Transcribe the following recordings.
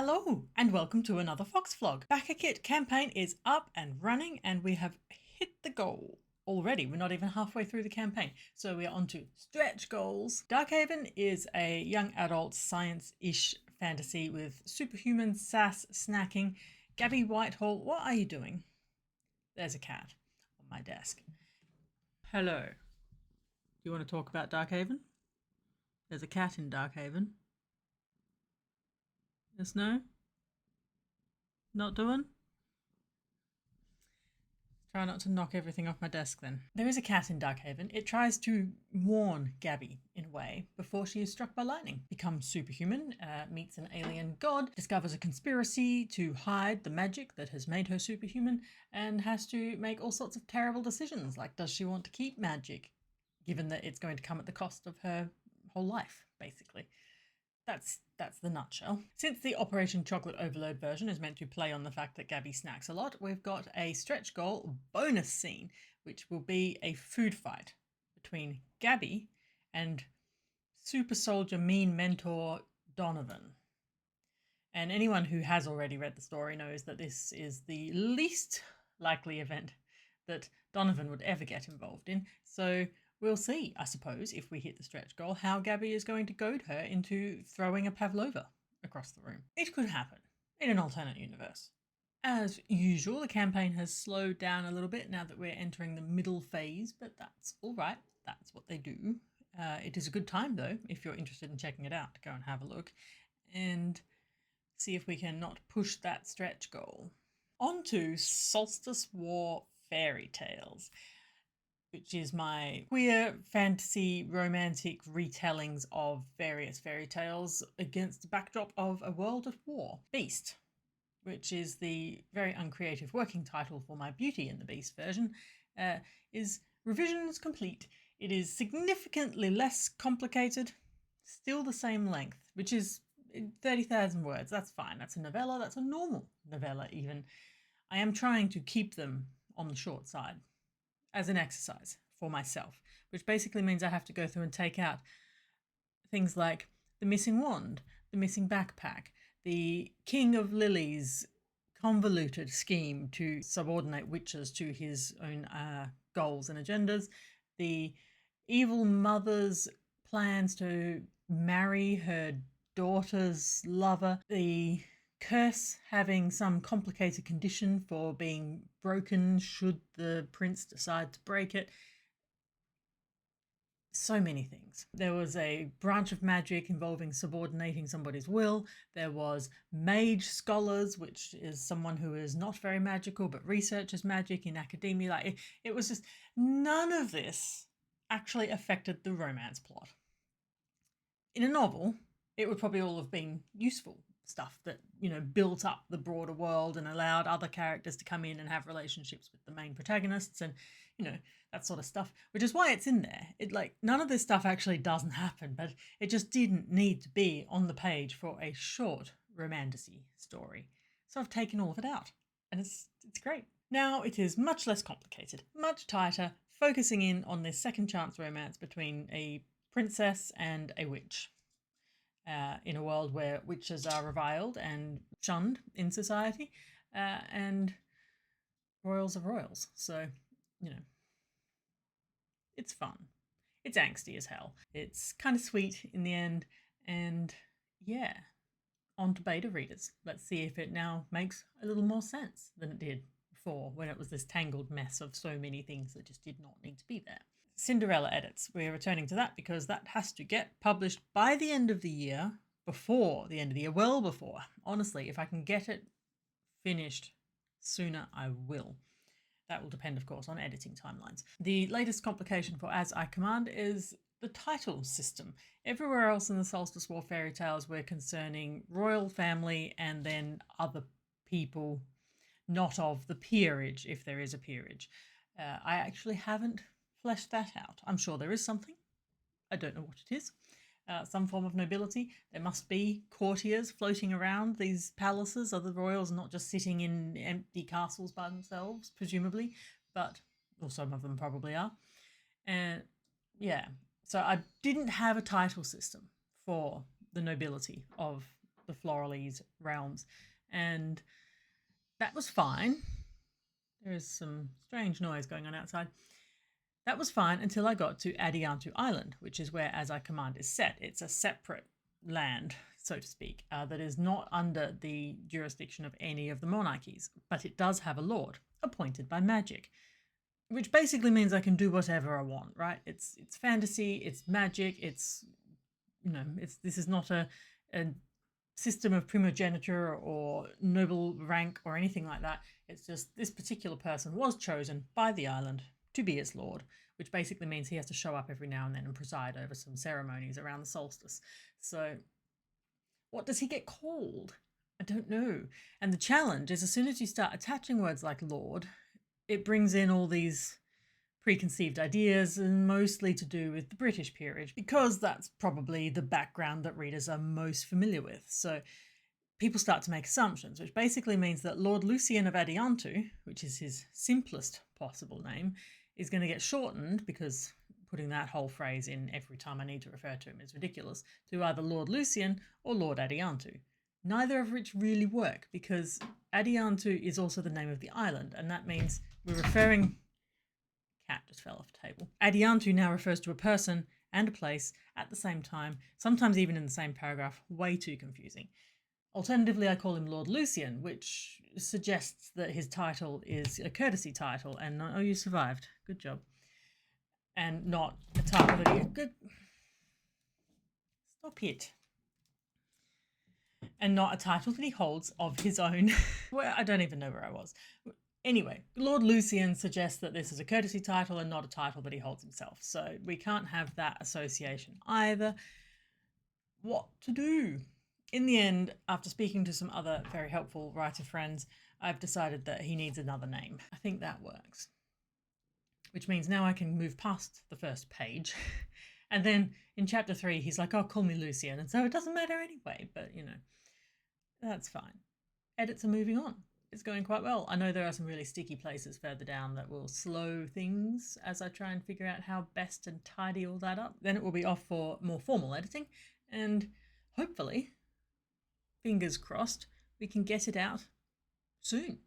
Hello and welcome to another Fox vlog. Back-a-Kit campaign is up and running and we have hit the goal already. We're not even halfway through the campaign. So we are on to stretch goals. Darkhaven is a young adult science-ish fantasy with superhuman sass snacking. Gabby Whitehall, what are you doing? There's a cat on my desk. Hello. Do you want to talk about Darkhaven? There's a cat in Darkhaven. Yes, no? Not doing? Try not to knock everything off my desk then. There is a cat in Darkhaven. It tries to warn Gabby, in a way, before she is struck by lightning. Becomes superhuman, meets an alien god, discovers a conspiracy to hide the magic that has made her superhuman, and has to make all sorts of terrible decisions, like does she want to keep magic, given that it's going to come at the cost of her whole life, basically. That's the nutshell. Since the Operation Chocolate Overload version is meant to play on the fact that Gabby snacks a lot, we've got a stretch goal bonus scene, which will be a food fight between Gabby and super soldier mean mentor Donovan. And anyone who has already read the story knows that this is the least likely event that Donovan would ever get involved in. So we'll see, I suppose, if we hit the stretch goal, how Gabby is going to goad her into throwing a pavlova across the room. It could happen in an alternate universe. As usual, the campaign has slowed down a little bit now that we're entering the middle phase, but that's all right. That's what they do. It is a good time, though, if you're interested in checking it out, to go and have a look and see if we can not push that stretch goal. On to Solstice War Fairy Tales, which is my queer fantasy romantic retellings of various fairy tales against the backdrop of a world at war. Beast, which is the very uncreative working title for my Beauty and the Beast version, is revisions complete. It is significantly less complicated, still the same length, which is 30,000 words. That's fine. That's a novella. That's a normal novella even. I am trying to keep them on the short side as an exercise for myself, which basically means I have to go through and take out things like the missing wand, the missing backpack, the King of Lilies convoluted scheme to subordinate witches to his own goals and agendas, the evil mother's plans to marry her daughter's lover, the curse having some complicated condition for being broken should the prince decide to break it. So many things. There was a branch of magic involving subordinating somebody's will. There was mage scholars, which is someone who is not very magical but researches magic in academia. Like it was just, none of this actually affected the romance plot. In a novel, it would probably all have been useful stuff that, built up the broader world and allowed other characters to come in and have relationships with the main protagonists and, that sort of stuff, which is why it's in there. None of this stuff actually doesn't happen, but it just didn't need to be on the page for a short romantasy story. So I've taken all of it out and it's great. Now it is much less complicated, much tighter, focusing in on this second chance romance between a princess and a witch. In a world where witches are reviled and shunned in society, and royals are royals. So, it's fun. It's angsty as hell. It's kind of sweet in the end, and yeah, on to beta readers. Let's see if it now makes a little more sense than it did before, when it was this tangled mess of so many things that just did not need to be there. Cinderella edits. We're returning to that because that has to get published by the end of the year, before the end of the year, well before. Honestly, if I can get it finished sooner, I will. That will depend, of course, on editing timelines. The latest complication for As I Command is the title system. Everywhere else in the Solstice War fairy tales, we're concerning royal family and then other people not of the peerage, if there is a peerage. I actually haven't fleshed that out. I'm sure there is something. I don't know what it is. Some form of nobility. There must be courtiers floating around these palaces. Other royals not just sitting in empty castles by themselves, presumably, but or some of them probably are. And yeah, so I didn't have a title system for the nobility of the Floralese realms. And that was fine. There is some strange noise going on outside. That was fine until I got to Adiantu Island, which is where As I Command is set. It's a separate land, so to speak, that is not under the jurisdiction of any of the monarchies, but it does have a lord appointed by magic, which basically means I can do whatever I want, right? It's fantasy, it's magic, it's, you know, this is not a system of primogeniture or noble rank or anything like that. It's just this particular person was chosen by the island to be its lord, which basically means he has to show up every now and then and preside over some ceremonies around the solstice. So what does he get called? I don't know. And the challenge is, as soon as you start attaching words like lord, it brings in all these preconceived ideas, and mostly to do with the British peerage, because that's probably the background that readers are most familiar with. So people start to make assumptions, which basically means that Lord Lucian of Adiantu, which is his simplest possible name, is going to get shortened, because putting that whole phrase in every time I need to refer to him is ridiculous, to either Lord Lucian or Lord Adiantu. Neither of which really work, because Adiantu is also the name of the island, and that means we're referring... Cat just fell off the table. Adiantu now refers to a person and a place at the same time, sometimes even in the same paragraph. Way too confusing. Alternatively, I call him Lord Lucian, which suggests that his title is a courtesy title and not, oh, you survived, good job, and not a title that he... Good. Stop it. And not a title that he holds of his own. Well, I don't even know where I was. Anyway, Lord Lucian suggests that this is a courtesy title and not a title that he holds himself. So we can't have that association either. What to do? In the end, after speaking to some other very helpful writer friends, I've decided that he needs another name. I think that works. Which means now I can move past the first page. And then in chapter 3, he's like, oh, call me Lucian. And so it doesn't matter anyway, but you know, that's fine. Edits are moving on. It's going quite well. I know there are some really sticky places further down that will slow things as I try and figure out how best to tidy all that up. Then it will be off for more formal editing, and hopefully, fingers crossed, we can get it out soon.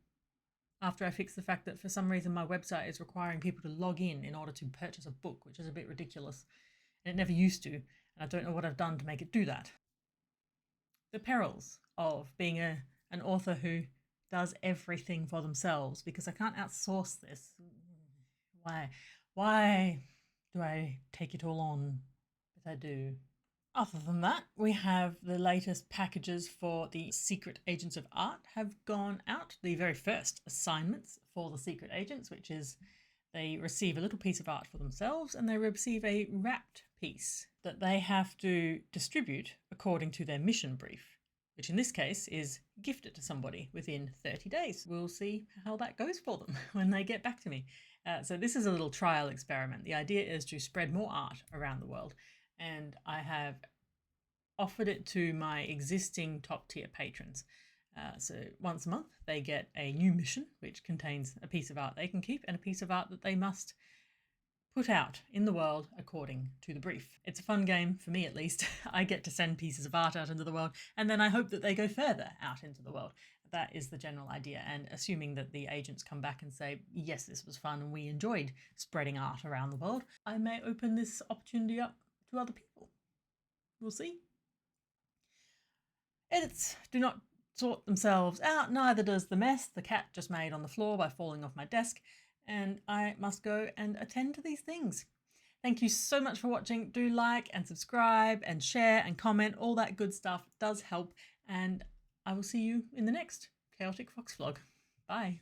After I fix the fact that for some reason my website is requiring people to log in order to purchase a book, which is a bit ridiculous. And it never used to, and I don't know what I've done to make it do that. The perils of being an author who does everything for themselves, because I can't outsource this. Why do I take it all on? But I do. Other than that, we have the latest packages for the Secret Agents of Art have gone out. The very first assignments for the Secret Agents, which is they receive a little piece of art for themselves and they receive a wrapped piece that they have to distribute according to their mission brief, which in this case is gift it to somebody within 30 days. We'll see how that goes for them when they get back to me. So this is a little trial experiment. The idea is to spread more art around the world, and I have offered it to my existing top tier patrons. So once a month they get a new mission which contains a piece of art they can keep and a piece of art that they must put out in the world according to the brief. It's a fun game, for me at least. I get to send pieces of art out into the world, and then I hope that they go further out into the world. That is the general idea, and assuming that the agents come back and say, yes, this was fun and we enjoyed spreading art around the world, I may open this opportunity up to other people. We'll see. Edits do not sort themselves out, neither does the mess the cat just made on the floor by falling off my desk, and I must go and attend to these things. Thank you so much for watching. Do like and subscribe and share and comment. All that good stuff does help, and I will see you in the next Chaotic Fox vlog. Bye.